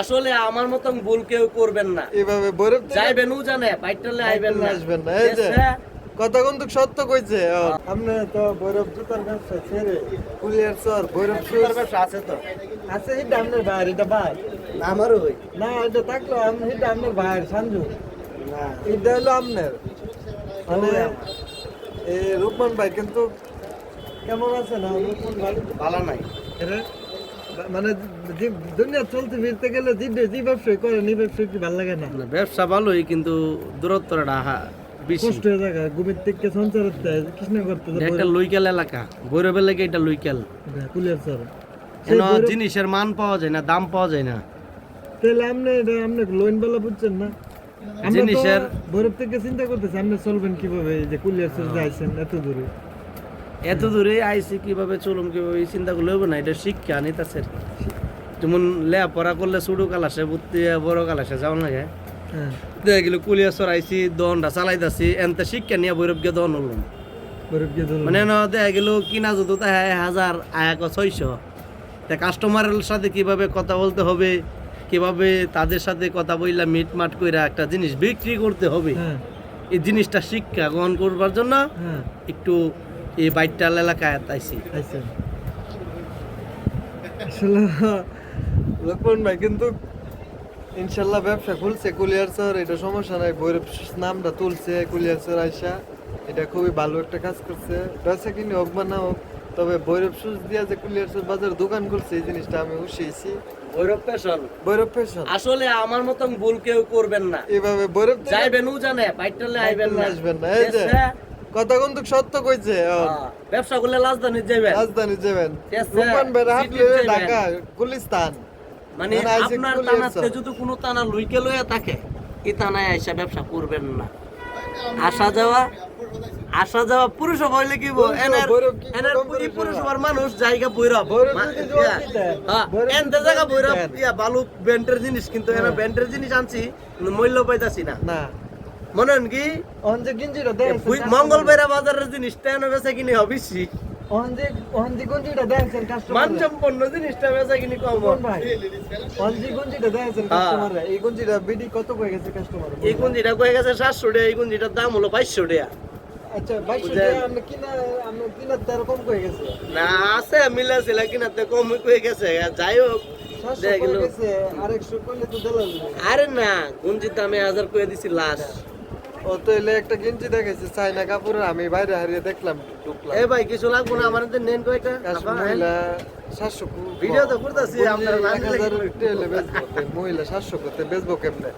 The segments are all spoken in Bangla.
আসলে আমার মতন ভুল কেউ করবেন না। এভাবে বৈরব যাইবেন ও জানে বাইটালে আইবেন না, আসবেন না। এই যে কথা কিন্তু সত্য কইছে। আপনি তো বৈরব জুতার ব্যবসা ছেড়ে কুলিয়ার চর বৈরব জুতার ব্যবসা আছে তো। আছে। এটা আপনার ভাই, এটা ভাই আমারও ওই না, এটা থাকলো এটা আপনার ভাই সঞ্জু না, এটা হলো আপনার মানে এই রূপমান ভাই। কিন্তু কেমন আছে না রূপমান ভাই? ভালো নাই। মানে দুনিয়া চলতে ফিরতে গেলে যে ব্যবসায় করে নি ব্যবসায় কি ভালো লাগে না? ব্যবসা ভালোই, কিন্তু দূরত্বটা বেশি। কষ্ট হয়ে যায় ঘুমের থেকে সঞ্চার কৃষ্ণ করতে একটা লুইকাল এলাকা, ভৈরবের লাগে এটা লুইকাল। কুলিয়ার চর জিনিসের মান পাওয়া যায় না, দাম পাওয়া যায় না। তাহলে আপনি লোন বেলা বুঝছেন না? জিনিসের ভৈরব থেকে চিন্তা করতেছি আপনি চলবেন কিভাবে, এই যে কুলিয়ার চর যাইছেন এত দূরে আইসি কিভাবে চলুম, কিভাবে এই চিন্তা করলে হবে না। এটা শিক্ষা নিতেছে। যেমন লেপড়া করলে ছোটো কালাসে বুঝতে বড় কালাসে যাওয়া লাগে। দেখা গেল কুলিয়াচর আইসি দনটা চালাইতেছি, এনতে শিক্ষা নিয়ে ভৈরব গিয়ে দন হলাম। মানে দেখা গেল কিনা যদি তাই 1000 আয়া 600, তা কাস্টমারের সাথে কিভাবে কথা বলতে হবে, কিভাবে তাদের সাথে কথা বললে মিটমাট করে একটা জিনিস বিক্রি করতে হবে, এই জিনিসটা শিক্ষা গ্রহণ করবার জন্য একটু এই বাইটাল এলাকায় আইছি। লক্ষ্মণ ভাই কিন্তু ইনশাল্লাহ ব্যবসা খুলছে কুলিয়ার চর, এটা সমস্যা নাই। ভৈরব নামটা তুলছে কুলিয়ার চর আইসা, এটা খুবই ভালো একটা কাজ করছে। ব্যবসা কিনে হোক বা না হোক, তবে ভৈরব সুজ দিয়া যে কুলিয়ার চর বাজার দোকান করছে, এই জিনিসটা আমি উৎসাহিছি। ভৈরব ফ্যাশন, ভৈরব ফ্যাশন আসলে আমার মতন ভুল কেউ করবেন না। এভাবে ভৈরব যাইবেন ও জানে বাইটালে আইবেন না, আসবেন না। এই যে কথা কিন্তু সত্য কইছে। ব্যবসা করলে রাজধানী যাবেন, রাজধানী যাবেন। রূপমান ভাই হাঁটলে ঢাকা গুলিস্তান, মানে আপনার তানাতে যদি কোনো তানা লুইকে লইয়া থাকে, এই তানায় আইসা ব্যবসা করবেন না। আসা যাওয়া পুরসভা হইলে কি এনার পুরসভার মানুষ জায়গা ভৈরব, এনতে জায়গা ভৈরব বালু ব্যান্ডের জিনিস, কিন্তু এনার ব্যান্ডের জিনিস আনছি মূল্য পাইতাছি না। মনে হন কি মঙ্গলবেরা বাজারের জিনিসটা এনে বেচা কিনে হবে বেশি, মানসম্পন্ন জিনিসটা বেচা কিনে কম। এই গুঞ্জিটা কয়ে গেছে 700 টাকা, এই গুঞ্জিটার দাম হলো 2200 টাকা। না আছে মিলাছিল কিনাতে কম হয়ে গেছে। যাই হোক, আরে না গুঞ্জির দামে 1000 করে দিছি লাস্ট। ও তো এলে একটা গেঞ্জি দেখাইছে চাইনা কাপড়ের, আমি বাইরে হারিয়ে দেখলাম ঢুকলাম। এই ভাই কিছু লাগবো না আমার নেন কয়টা মহিলা 700 ভিডিও তো করতেছি, আপনারা 1000 টেলে বেচবো, মহিলা 700 করতে বেচবো কেমনে?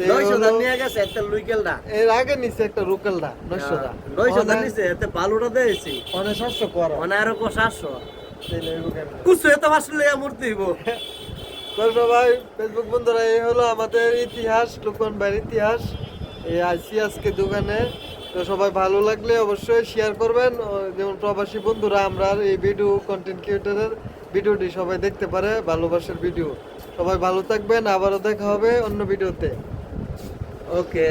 900 দাম নিয়ে গেছে একটা লুইকেলটা, এর আগে নিছে একটা রুকেলটা 900 টাকা। 900 দাম নিছে, এতে বালুটা দেইছি অনে 700 কর, অনে আরো 700 তেলে এগো কেমনে কুছ এত আসলে মূর্তি হইব। তো সবাই ফেসবুক বন্ধুরা, এই হলো আমাদের ইতিহাস, লুকন ভাইয়ের ইতিহাস। এই আইসি আজকে দোকানে। তো সবাই ভালো লাগলে অবশ্যই শেয়ার করবেন। যেমন প্রবাসী বন্ধুরা আমরা এই ভিডিও কন্টেন্ট ক্রিয়েটরের ভিডিওটি সবাই দেখতে পারে, ভালোবাসার ভিডিও। সবাই ভালো থাকবেন, আবারও দেখা হবে অন্য ভিডিওতে। ওকে।